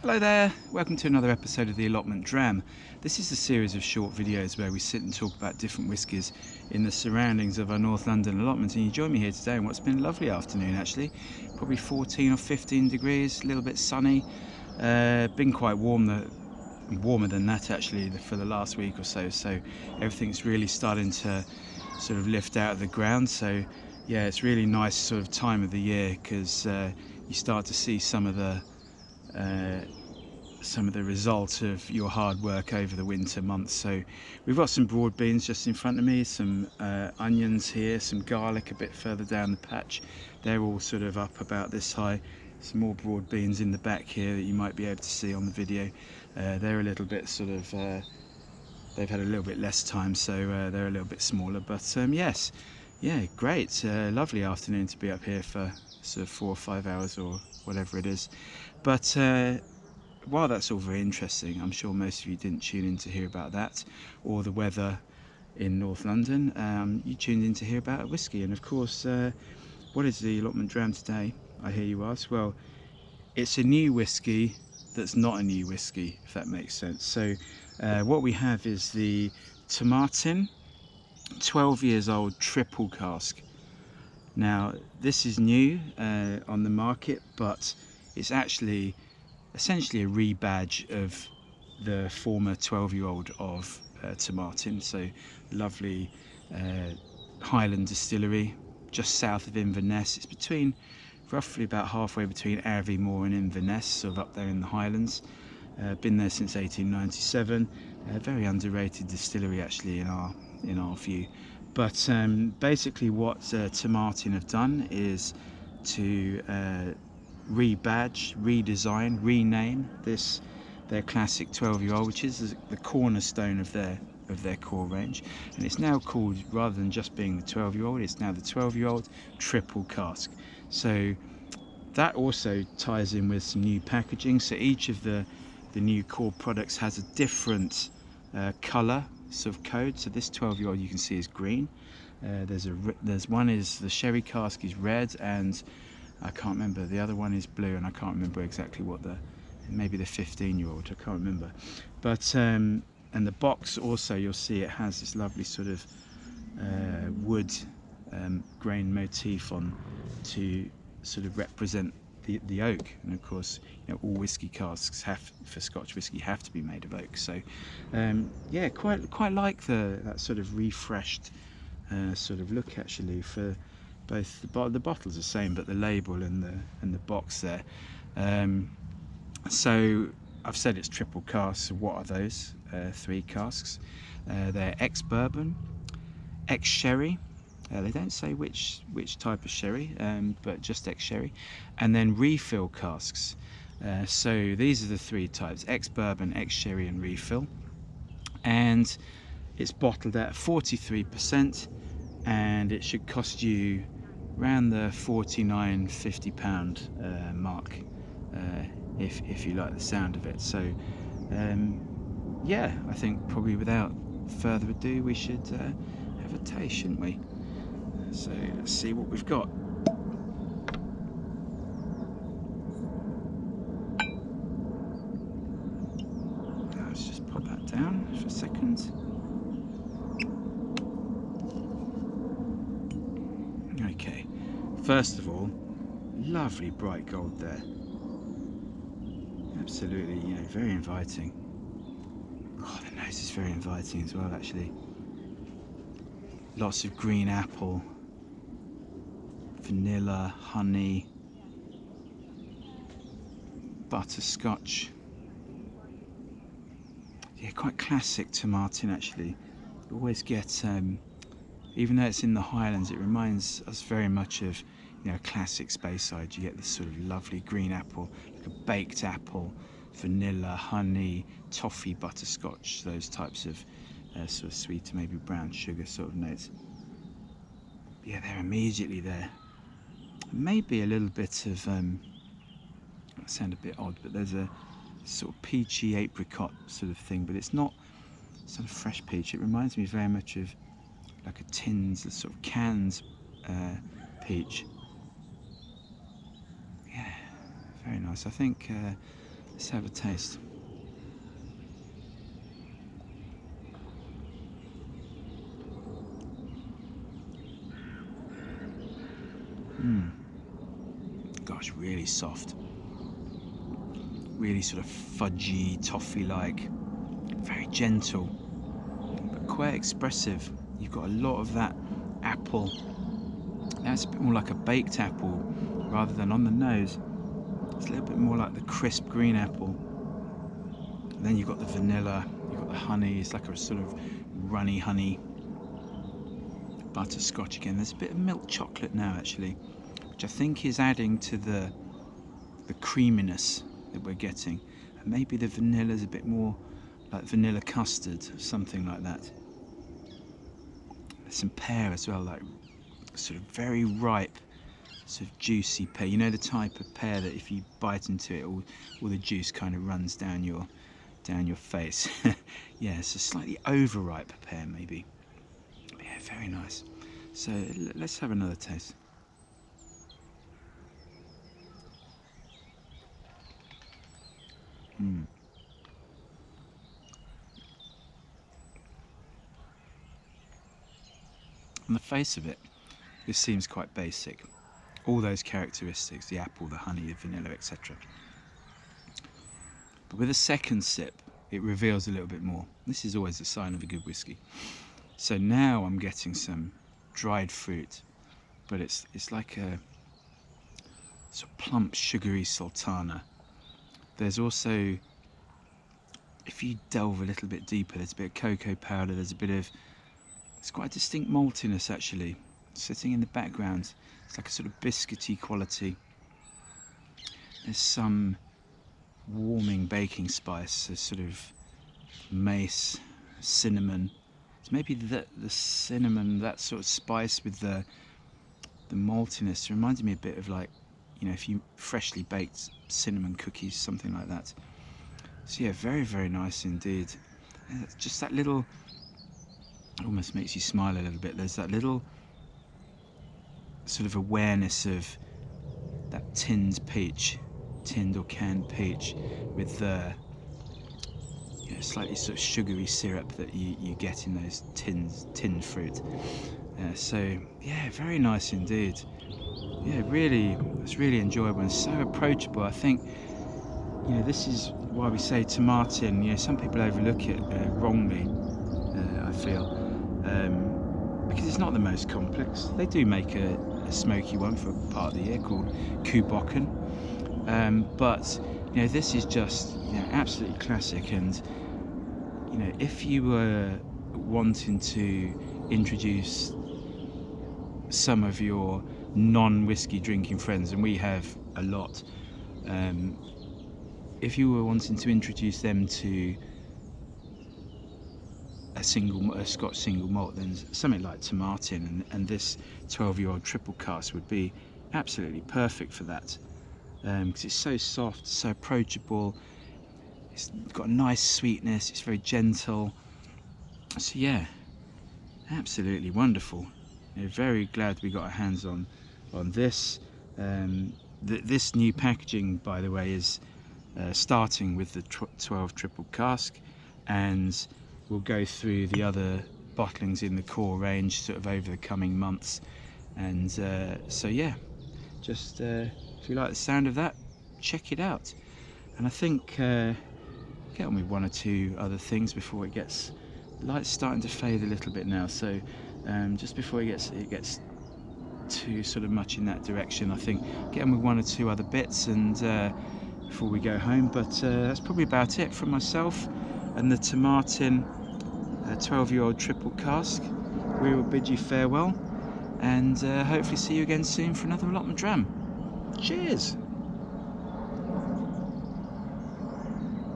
Hello there, welcome to another episode of the Allotment Dram. This is a series of short videos where we sit and talk about different whiskies in the surroundings of our North London allotment, and you join me here today in what's been a lovely afternoon actually. Probably 14 or 15 degrees, a little bit sunny, been quite warm, warmer than that actually for the last week or so, so everything's really starting to sort of lift out of the ground. So yeah, it's really nice sort of time of the year because you start to see some of the result of your hard work over the winter months. So we've got some broad beans just in front of me, some onions here, some garlic a bit further down the patch. They're all sort of up about this high. Some more broad beans in the back here that you might be able to see on the video. They're a little bit sort of they've had a little bit less time, so they're a little bit smaller, but yes, yeah, great, lovely afternoon to be up here for sort of 4 or 5 hours or whatever it is. But while that's all very interesting, I'm sure most of you didn't tune in to hear about that or the weather in North London. You tuned in to hear about a whisky, and of course, what is the Allotment Dram today, I hear you ask? Well, it's a new whisky that's not a new whisky, if that makes sense. So what we have is the TOMATIN 12 years old triple cask. Now this is new on the market, but it's actually essentially a rebadge of the former 12-year-old of TOMATIN. So lovely Highland distillery just south of Inverness. It's between roughly about halfway between Moor and Inverness, sort of up there in the Highlands. Been there since 1897. Very underrated distillery actually in our view. But basically what TOMATIN have done is to rebadge, redesign, rename this their classic 12-year-old, which is the cornerstone of their core range, and it's now called, rather than just being the 12-year-old, it's now the 12-year-old triple cask. So that also ties in with some new packaging. So each of the new core products has a different color sort of code. So this 12-year-old you can see is green. There's one is the sherry cask is red, and I can't remember, the other one is blue, and I can't remember exactly what maybe the 15-year-old, I can't remember. But and the box also, you'll see it has this lovely sort of wood grain motif on to sort of represent the oak. And of course, you know, all whiskey casks for Scotch whiskey have to be made of oak. So yeah, quite like that sort of refreshed sort of look actually. For both the bottle's the same, but the label and the box there. So I've said it's triple casks. So what are those 3 casks? They're ex-bourbon, ex-sherry. They don't say which type of sherry, but just ex-sherry, and then refill casks. So these are the 3 types: ex-bourbon, ex-sherry, and refill. And it's bottled at 43%, and it should cost you around the £49–50 mark if you like the sound of it. So yeah, I think probably without further ado we should have a taste, shouldn't we? So let's see what we've got. Let's just pop that down for a second. Okay, first of all, lovely bright gold there. Absolutely, you know, very inviting. Oh, the nose is very inviting as well actually. Lots of green apple, vanilla, honey, butterscotch. Yeah, quite classic TOMATIN actually. You always get, even though it's in the Highlands, it reminds us very much of, you know, classic Speyside. You get this sort of lovely green apple, like a baked apple, vanilla, honey, toffee, butterscotch, those types of sort of sweet, maybe brown sugar sort of notes. Yeah, they're immediately there. Maybe a little bit of, that sound a bit odd, but there's a sort of peachy apricot sort of thing, but it's not sort of fresh peach. It reminds me very much of like a tins, a sort of canned peach. Yeah, very nice. I think Let's have a taste. Gosh, really soft. Really sort of fudgy, toffee-like. Very gentle, but quite expressive. You've got a lot of that apple. That's a bit more like a baked apple rather than on the nose. It's a little bit more like the crisp green apple. And then you've got the vanilla, you've got the honey. It's like a sort of runny honey. Butterscotch again. There's a bit of milk chocolate now actually, which I think is adding to the creaminess that we're getting. And maybe the vanilla is a bit more like vanilla custard, something like that. There's some pear as well, like sort of very ripe, sort of juicy pear. You know, the type of pear that if you bite into it, all the juice kind of runs down your face. Yeah, it's a slightly overripe pear maybe. But yeah, very nice. So let's have another taste. On the face of it, this seems quite basic. All those characteristics, the apple, the honey, the vanilla, etc. But with a second sip, it reveals a little bit more. This is always a sign of a good whiskey. So now I'm getting some dried fruit, but it's like a sort of plump, sugary sultana. There's also, if you delve a little bit deeper, there's a bit of cocoa powder, there's a bit of, it's quite a distinct maltiness actually, sitting in the background. It's like a sort of biscuity quality. There's some warming baking spice, a sort of mace, cinnamon. It's maybe the cinnamon, that sort of spice with the maltiness. It reminded me a bit of, like, you know, if you freshly baked cinnamon cookies, something like that. So yeah, very, very nice indeed. And it's just that little, almost makes you smile a little bit. There's that little sort of awareness of that tinned or canned peach with the, you know, slightly sort of sugary syrup that you get in those tinned fruit. So yeah, very nice indeed. Yeah, really, it's really enjoyable and so approachable. I think, you know, this is why we say tomatin. You know, some people overlook it wrongly, I feel, because it's not the most complex. They do make a smoky one for part of the year called Kubokken, but you know, this is just, you know, absolutely classic. And you know, if you were wanting to introduce some of your non-whiskey drinking friends, and we have a lot, if you were wanting to introduce them to a Scotch single malt, then something like tomatin and this 12-year-old triple cask would be absolutely perfect for that, because it's so soft, so approachable, it's got a nice sweetness, it's very gentle. So yeah, absolutely wonderful. We're very glad we got our hands on this. This new packaging, by the way, is starting with the 12 triple cask, and we'll go through the other bottlings in the core range sort of over the coming months. And so yeah, just if you like the sound of that, check it out. And I think get on with one or two other things before it gets, light's starting to fade a little bit now, so just before it gets too sort of much in that direction, I think get on with one or two other bits and before we go home. But that's probably about it from myself and the Tomatin 12-year-old triple cask. We will bid you farewell and hopefully see you again soon for another Allotment Dram. Cheers!